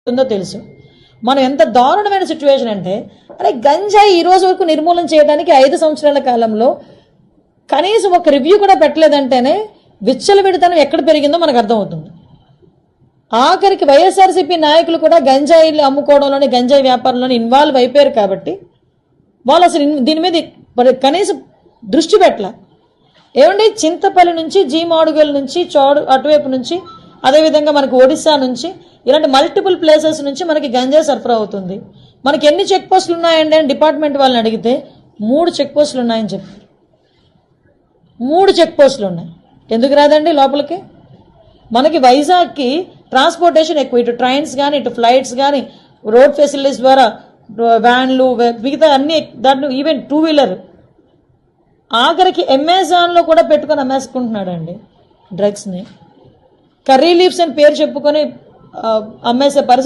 ఉందో తెలుసు. మనం ఎంత దారుణమైన సిచ్యువేషన్ అంటే, అరే గంజాయి ఈ రోజు వరకు నిర్మూలన చేయడానికి 5 సంవత్సరాల కాలంలో కనీసం ఒక రివ్యూ కూడా పెట్టలేదంటేనే విచ్చలవిడితనం ఎక్కడ పెరిగిందో మనకు అర్థమవుతుంది. ఆఖరికి వైఎస్ఆర్సీపీ నాయకులు కూడా గంజాయిలు అమ్ముకోవడంలోని గంజాయి వ్యాపారంలోని ఇన్వాల్వ్ అయిపోయారు కాబట్టి వాళ్ళు అసలు దీని మీద కనీసం దృష్టి పెట్టలే. ఏమండి, చింతపల్లి నుంచి జీమాడుగల్ నుంచి అటువైపు నుంచి అదేవిధంగా మనకి ఒడిశా నుంచి ఇలాంటి మల్టిపుల్ ప్లేసెస్ నుంచి మనకి గంజాయి సరఫరా అవుతుంది. మనకి ఎన్ని చెక్ పోస్టులు ఉన్నాయండి అని డిపార్ట్మెంట్ వాళ్ళని అడిగితే 3 చెక్ పోస్టులు ఉన్నాయని చెప్పారు. 3 చెక్ పోస్టులు ఉన్నాయి. ఎందుకు రాదండి లోపలికి? మనకి వైజాగ్కి ట్రాన్స్పోర్టేషన్ ఎక్కువ, ఇటు ట్రైన్స్ కానీ ఇటు ఫ్లైట్స్ కానీ రోడ్ ఫెసిలిటీస్ ద్వారా వ్యాన్లు మిగతా అన్ని దాంట్లో ఈవెన్ 2 వీలర్ ఆఖరికి అమెజాన్లో కూడా పెట్టుకొని అమ్మేసుకుంటున్నాడు అండి డ్రగ్స్ని. కర్రీ లీవ్స్ అని పేరు చెప్పుకొని అమ్మేసే పరిస్థితి